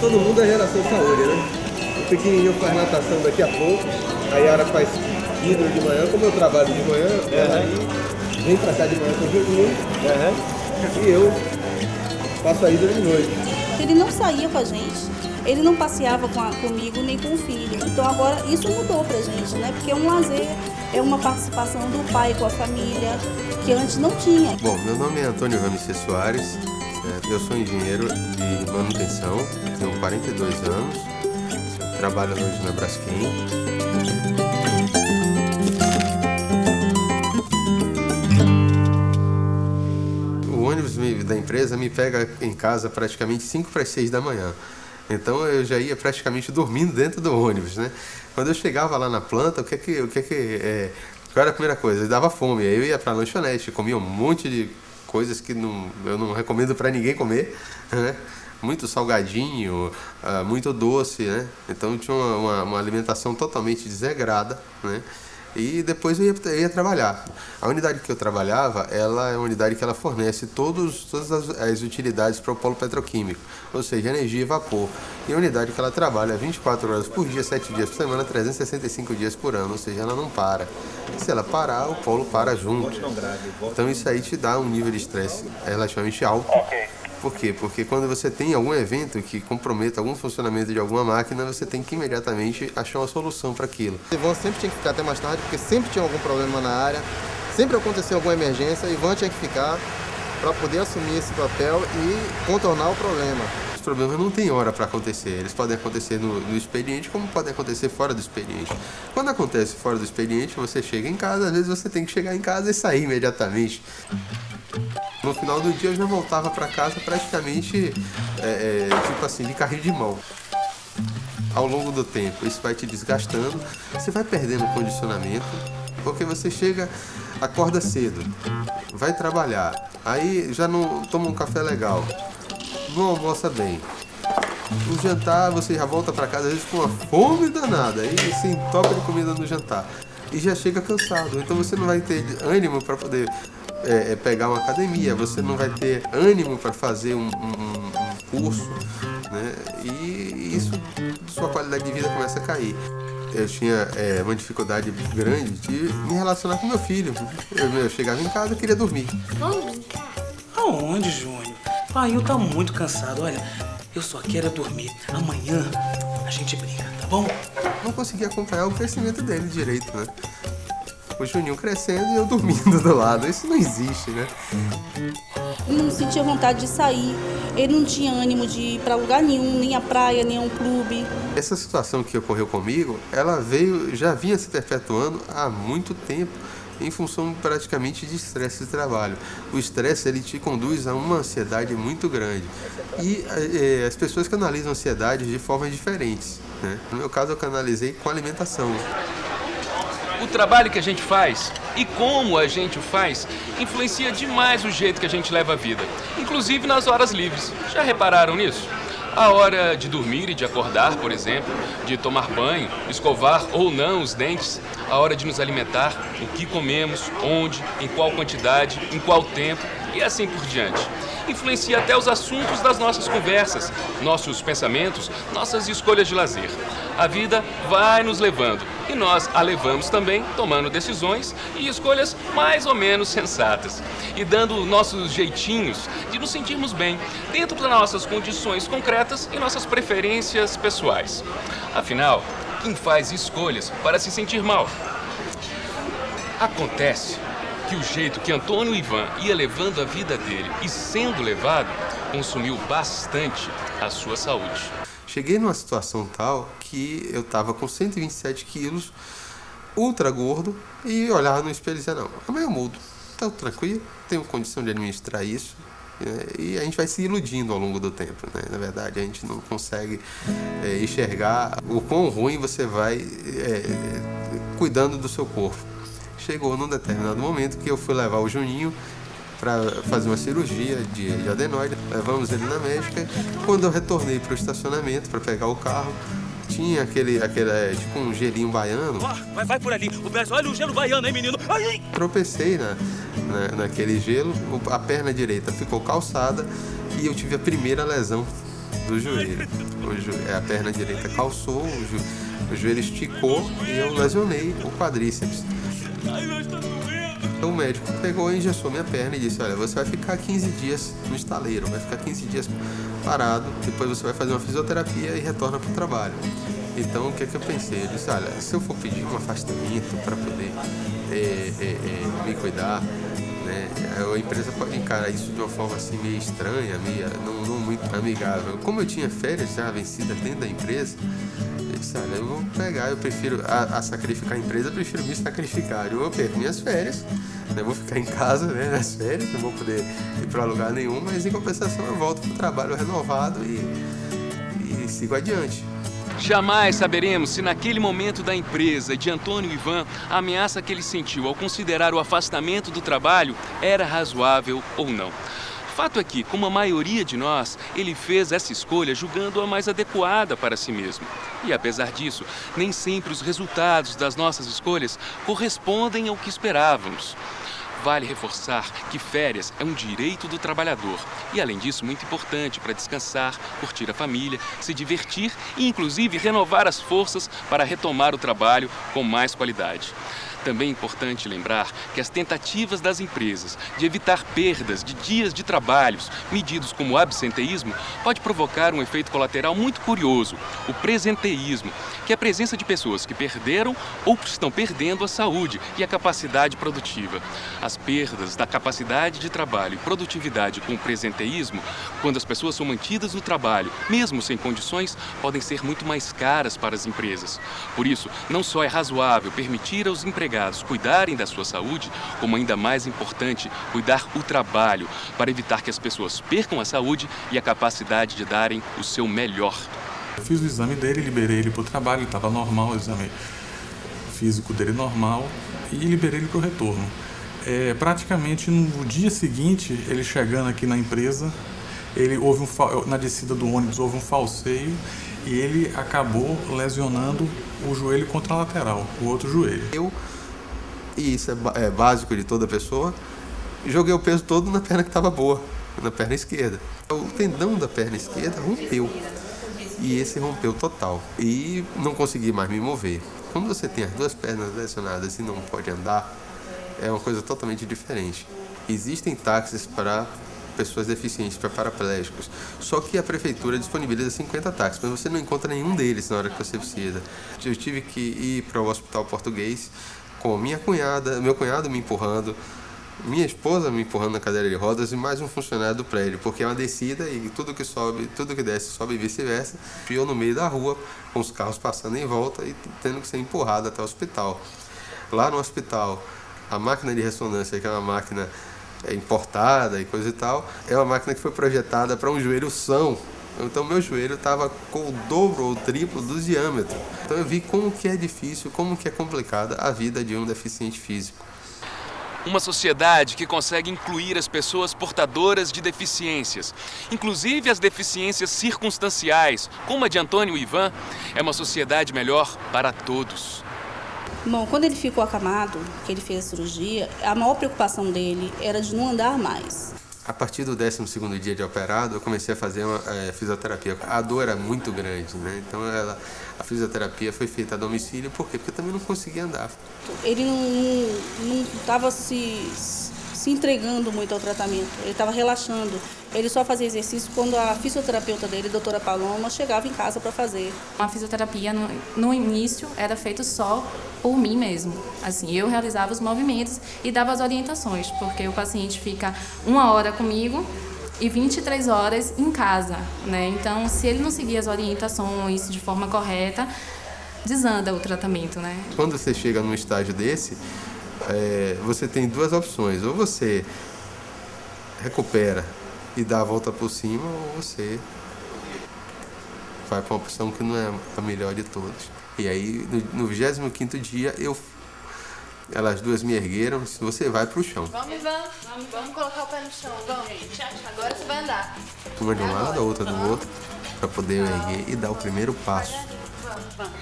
todo mundo é geração saúde, né? O pequenininho faz natação daqui a pouco, a Yara faz hidro de manhã, como eu trabalho de manhã, ela aí vem pra cá de manhã com o Juninho, e eu faço a hidro de noite. Ele não saía com a gente, ele não passeava comigo nem com o filho. Então agora isso mudou pra gente, né? Porque é um lazer, é uma participação do pai com a família, que antes não tinha. Bom, meu nome é Antônio Ramírez Soares, eu sou engenheiro de manutenção, tenho 42 anos, trabalho hoje na Braskem. O ônibus da empresa me pega em casa praticamente 5 para as 6 da manhã. Então eu já ia praticamente dormindo dentro do ônibus, né? Quando eu chegava lá na planta, qual era a primeira coisa? Eu dava fome, aí eu ia para a lanchonete, comia um monte de coisas que eu não recomendo para ninguém comer, né? Muito salgadinho, muito doce, né? Então tinha uma alimentação totalmente desregrada, né? E depois eu ia trabalhar. A unidade que eu trabalhava, ela é uma unidade que ela fornece todas as utilidades para o polo petroquímico, ou seja, energia e vapor. E a unidade que ela trabalha 24 horas por dia, 7 dias por semana, 365 dias por ano, ou seja, ela não para. E se ela parar, o polo para junto. Então isso aí te dá um nível de estresse relativamente alto. Por quê? Porque quando você tem algum evento que comprometa algum funcionamento de alguma máquina, você tem que imediatamente achar uma solução para aquilo. O Ivan sempre tinha que ficar até mais tarde, porque sempre tinha algum problema na área, sempre aconteceu alguma emergência, o Ivan tinha que ficar para poder assumir esse papel e contornar o problema. Os problemas não têm hora para acontecer, eles podem acontecer no expediente como podem acontecer fora do expediente. Quando acontece fora do expediente, você chega em casa, às vezes você tem que chegar em casa e sair imediatamente. No final do dia eu já voltava para casa praticamente tipo assim, de carrinho de mão. Ao longo do tempo isso vai te desgastando, você vai perdendo o condicionamento, porque você chega, acorda cedo, vai trabalhar, aí já não toma um café legal, não almoça bem. O jantar você já volta para casa às vezes com uma fome danada, e se entope de comida no jantar e já chega cansado, então você não vai ter ânimo para poder pegar uma academia, você não vai ter ânimo para fazer um curso, né? E isso, sua qualidade de vida começa a cair. Eu tinha uma dificuldade grande de me relacionar com meu filho. Eu chegava em casa e queria dormir. Vamos brincar? Aonde, Júnior? Pai, eu tá muito cansado. Olha, eu só quero dormir. Amanhã a gente brinca, tá bom? Não consegui acompanhar o crescimento dele direito, né? O Juninho crescendo e eu dormindo do lado. Isso não existe, né? Ele não sentia vontade de sair, ele não tinha ânimo de ir para lugar nenhum, nem à praia, nem a um clube. Essa situação que ocorreu comigo, ela já vinha se perpetuando há muito tempo, em função praticamente de estresse de trabalho. O estresse, ele te conduz a uma ansiedade muito grande. E as pessoas canalizam ansiedade de formas diferentes, né? No meu caso, eu canalizei com alimentação. O trabalho que a gente faz e como a gente o faz influencia demais o jeito que a gente leva a vida, inclusive nas horas livres. Já repararam nisso? A hora de dormir e de acordar, por exemplo, de tomar banho, escovar ou não os dentes, a hora de nos alimentar, o que comemos, onde, em qual quantidade, em qual tempo e assim por diante. Influencia até os assuntos das nossas conversas, nossos pensamentos, nossas escolhas de lazer. A vida vai nos levando e nós a levamos também tomando decisões e escolhas mais ou menos sensatas e dando nossos jeitinhos de nos sentirmos bem dentro das nossas condições concretas e nossas preferências pessoais. Afinal, quem faz escolhas para se sentir mal? Acontece que o jeito que Antônio Ivan ia levando a vida dele e sendo levado consumiu bastante a sua saúde. Cheguei numa situação tal que eu estava com 127 quilos, ultra gordo, e olhava no espelho e dizia, não, amanhã eu mudo, estou tranquilo, tenho condição de administrar isso, e a gente vai se iludindo ao longo do tempo, né? Na verdade, a gente não consegue enxergar o quão ruim você vai cuidando do seu corpo. Chegou num determinado momento que eu fui levar o Juninho para fazer uma cirurgia de adenoide, levamos ele na médica. Quando eu retornei para o estacionamento para pegar o carro, tinha aquele tipo um gelinho baiano. Vai por ali, olha o gelo baiano, hein, menino? Ai. Tropecei naquele gelo, a perna direita ficou calçada e eu tive a primeira lesão do joelho. A perna direita calçou, o joelho esticou e eu lesionei o quadríceps. Então o médico pegou e engessou minha perna e disse: olha, você vai ficar 15 dias no estaleiro, vai ficar 15 dias parado, depois você vai fazer uma fisioterapia e retorna para o trabalho. Então o que eu pensei? Eu disse: olha, se eu for pedir um afastamento para poder me cuidar, né, a empresa pode encarar isso de uma forma assim meio estranha, não muito amigável. Como eu tinha férias já vencidas dentro da empresa, eu disse: olha, eu vou pegar, eu prefiro a sacrificar a empresa, eu prefiro me sacrificar. Eu perco minhas férias, né, vou ficar em casa, né, nas férias, não vou poder ir para lugar nenhum, mas em compensação eu volto para o trabalho renovado e sigo adiante. Jamais saberemos se naquele momento da empresa de Antônio Ivan, a ameaça que ele sentiu ao considerar o afastamento do trabalho era razoável ou não. Fato é que, como a maioria de nós, ele fez essa escolha julgando-a mais adequada para si mesmo. E apesar disso, nem sempre os resultados das nossas escolhas correspondem ao que esperávamos. Vale reforçar que férias é um direito do trabalhador e, além disso, muito importante para descansar, curtir a família, se divertir e, inclusive, renovar as forças para retomar o trabalho com mais qualidade. Também é importante lembrar que as tentativas das empresas de evitar perdas de dias de trabalhos medidos como absenteísmo pode provocar um efeito colateral muito curioso, o presenteísmo, que é a presença de pessoas que perderam ou estão perdendo a saúde e a capacidade produtiva. As perdas da capacidade de trabalho e produtividade com o presenteísmo, quando as pessoas são mantidas no trabalho, mesmo sem condições, podem ser muito mais caras para as empresas. Por isso, não só é razoável permitir aos empregados cuidarem da sua saúde, como ainda mais importante, cuidar o trabalho, para evitar que as pessoas percam a saúde e a capacidade de darem o seu melhor. Eu fiz o exame dele, liberei ele para o trabalho, ele estava normal, o exame físico dele normal, e liberei ele para o retorno. Praticamente no dia seguinte, ele chegando aqui na empresa, na descida do ônibus houve um falseio e ele acabou lesionando o joelho contralateral, o outro joelho. E isso é básico de toda pessoa, joguei o peso todo na perna que estava boa, na perna esquerda. O tendão da perna esquerda rompeu, e esse rompeu total, e não consegui mais me mover. Quando você tem as duas pernas lesionadas e não pode andar, é uma coisa totalmente diferente. Existem táxis para pessoas deficientes, para paraplégicos, só que a prefeitura disponibiliza 50 táxis, mas você não encontra nenhum deles na hora que você precisa. Eu tive que ir para o hospital português com minha cunhada, meu cunhado me empurrando, minha esposa me empurrando na cadeira de rodas e mais um funcionário do prédio, porque é uma descida e tudo que sobe, tudo que desce sobe e vice-versa. E eu no meio da rua, com os carros passando em volta e tendo que ser empurrado até o hospital. Lá no hospital, a máquina de ressonância, que é uma máquina importada e coisa e tal, é uma máquina que foi projetada para um joelho são. Então meu joelho estava com o dobro ou o triplo do diâmetro. Então eu vi como que é difícil, como que é complicada a vida de um deficiente físico. Uma sociedade que consegue incluir as pessoas portadoras de deficiências, inclusive as deficiências circunstanciais, como a de Antônio e Ivan, é uma sociedade melhor para todos. Bom, quando ele ficou acamado, que ele fez a cirurgia, a maior preocupação dele era de não andar mais. A partir do 12º dia de operado, eu comecei a fazer uma fisioterapia. A dor era muito grande, né? Então a fisioterapia foi feita a domicílio, por quê? Porque eu também não conseguia andar. Ele não estava se entregando muito ao tratamento, ele estava relaxando. Ele só fazia exercício quando a fisioterapeuta dele, a doutora Paloma, chegava em casa para fazer. A fisioterapia, no início, era feita só por mim mesmo. Assim, eu realizava os movimentos e dava as orientações, porque o paciente fica 1 hora comigo e 23 horas em casa, né? Então, se ele não seguir as orientações de forma correta, desanda o tratamento, né? Quando você chega num estágio desse, você tem duas opções. Ou você recupera e dá a volta por cima, ou você vai para uma opção que não é a melhor de todas. E aí, no 25º dia, elas duas me ergueram e disse: você vai para o chão. Vamos, Ivan. Vamos colocar o pé no chão. Vamos. Agora você vai andar. Uma de um lado, a outra do outro, para poder erguer e dar o primeiro passo. Vamos.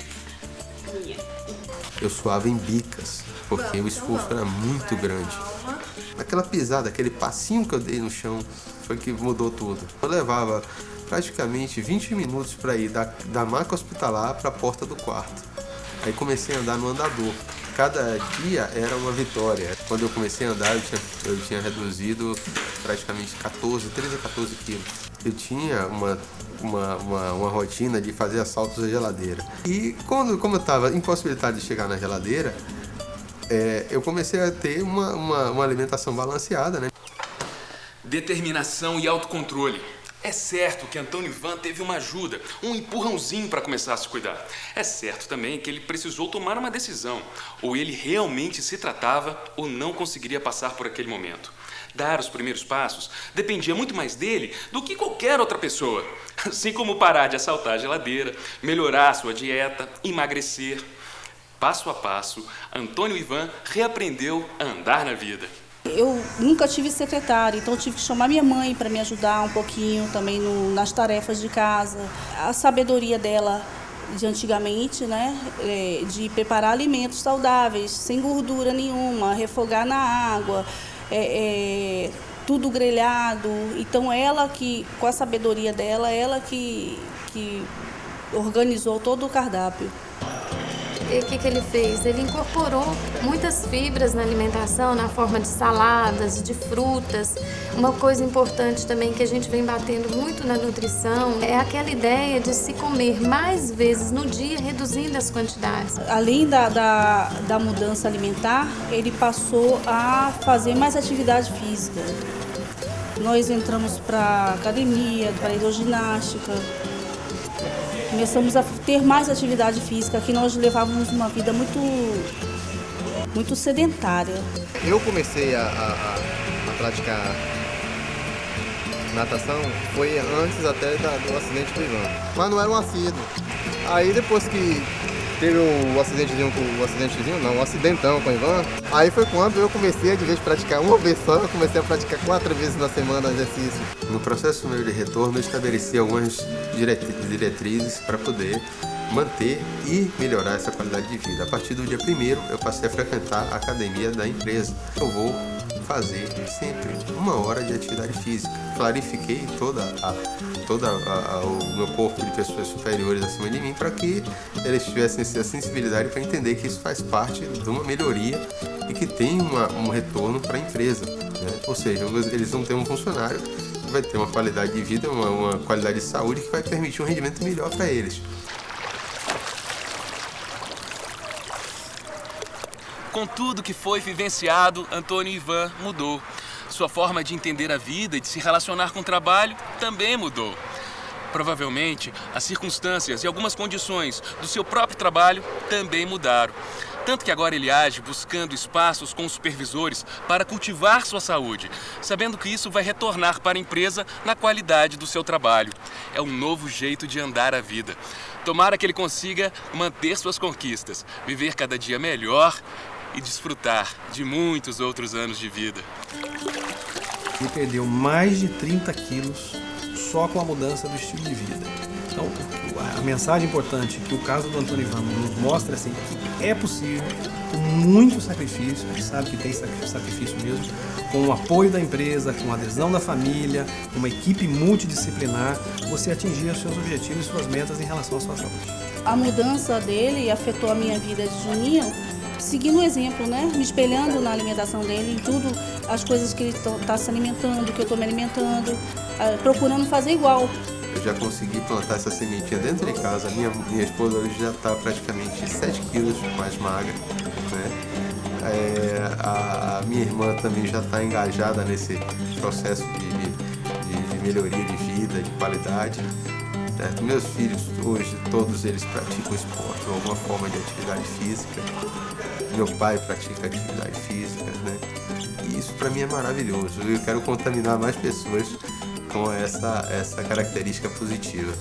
Eu suava em bicas, porque o esforço era muito grande. Aquela pisada, aquele passinho que eu dei no chão, foi que mudou tudo. Eu levava praticamente 20 minutos para ir da maca hospitalar para a porta do quarto. Aí comecei a andar no andador. Cada dia era uma vitória. Quando eu comecei a andar, eu tinha reduzido praticamente 13 a 14 quilos. Eu tinha uma rotina de fazer assaltos à geladeira. E como eu estava impossibilitado de chegar na geladeira, eu comecei a ter uma alimentação balanceada, né? Determinação e autocontrole. É certo que Antônio Ivan teve uma ajuda, um empurrãozinho para começar a se cuidar. É certo também que ele precisou tomar uma decisão. Ou ele realmente se tratava ou não conseguiria passar por aquele momento. Dar os primeiros passos dependia muito mais dele do que qualquer outra pessoa. Assim como parar de assaltar a geladeira, melhorar a sua dieta, emagrecer. Passo a passo, Antônio Ivan reaprendeu a andar na vida. Eu nunca tive secretária, então eu tive que chamar minha mãe para me ajudar um pouquinho também nas tarefas de casa. A sabedoria dela de antigamente, né, de preparar alimentos saudáveis, sem gordura nenhuma, refogar na água, tudo grelhado. Então ela que, com a sabedoria dela, ela que organizou todo o cardápio. O que ele fez? Ele incorporou muitas fibras na alimentação, na forma de saladas, de frutas. Uma coisa importante também que a gente vem batendo muito na nutrição é aquela ideia de se comer mais vezes no dia, reduzindo as quantidades. Além da mudança alimentar, ele passou a fazer mais atividade física. Nós entramos para academia, para hidroginástica. Começamos a ter mais atividade física, que nós levávamos uma vida muito sedentária. Eu comecei a praticar natação, foi antes até do acidente do Ivan, mas não era um assíduo. Aí depois que teve o acidentão com o Ivan, aí foi quando eu comecei, de vez de praticar uma vez só, eu comecei a praticar 4 vezes na semana exercício. No processo meu de retorno, eu estabeleci algumas diretrizes para poder manter e melhorar essa qualidade de vida. A partir do dia 1º, eu passei a frequentar a academia da empresa. Eu vou fazer sempre 1 hora de atividade física. Clarifiquei todo o meu corpo de pessoas superiores acima de mim para que eles tivessem essa sensibilidade para entender que isso faz parte de uma melhoria e que tem um retorno para a empresa, né? Ou seja, eles vão ter um funcionário que vai ter uma qualidade de vida, uma qualidade de saúde que vai permitir um rendimento melhor para eles. Com tudo que foi vivenciado, Antônio Ivan mudou. Sua forma de entender a vida e de se relacionar com o trabalho também mudou. Provavelmente, as circunstâncias e algumas condições do seu próprio trabalho também mudaram. Tanto que agora ele age buscando espaços com os supervisores para cultivar sua saúde, sabendo que isso vai retornar para a empresa na qualidade do seu trabalho. É um novo jeito de andar a vida. Tomara que ele consiga manter suas conquistas, viver cada dia melhor e desfrutar de muitos outros anos de vida. Ele perdeu mais de 30 quilos só com a mudança do estilo de vida. Então, a mensagem importante que o caso do Antônio Ivan nos mostra assim, que é possível, com muito sacrifício, a gente sabe que tem sacrifício mesmo, com o apoio da empresa, com a adesão da família, com uma equipe multidisciplinar, você atingir os seus objetivos e suas metas em relação à sua saúde. A mudança dele afetou a minha vida de Juninho, seguindo o exemplo, né? Me espelhando na alimentação dele, em tudo, as coisas que ele está se alimentando, que eu estou me alimentando, procurando fazer igual. Eu já consegui plantar essa sementinha dentro de casa. Minha esposa hoje já está praticamente 7 quilos mais magra, né? A minha irmã também já está engajada nesse processo de melhoria de vida, de qualidade. Certo? Meus filhos hoje, todos eles praticam esporte ou alguma forma de atividade física. Meu pai pratica atividade física, né? E isso para mim é maravilhoso. Eu quero contaminar mais pessoas com essa característica positiva.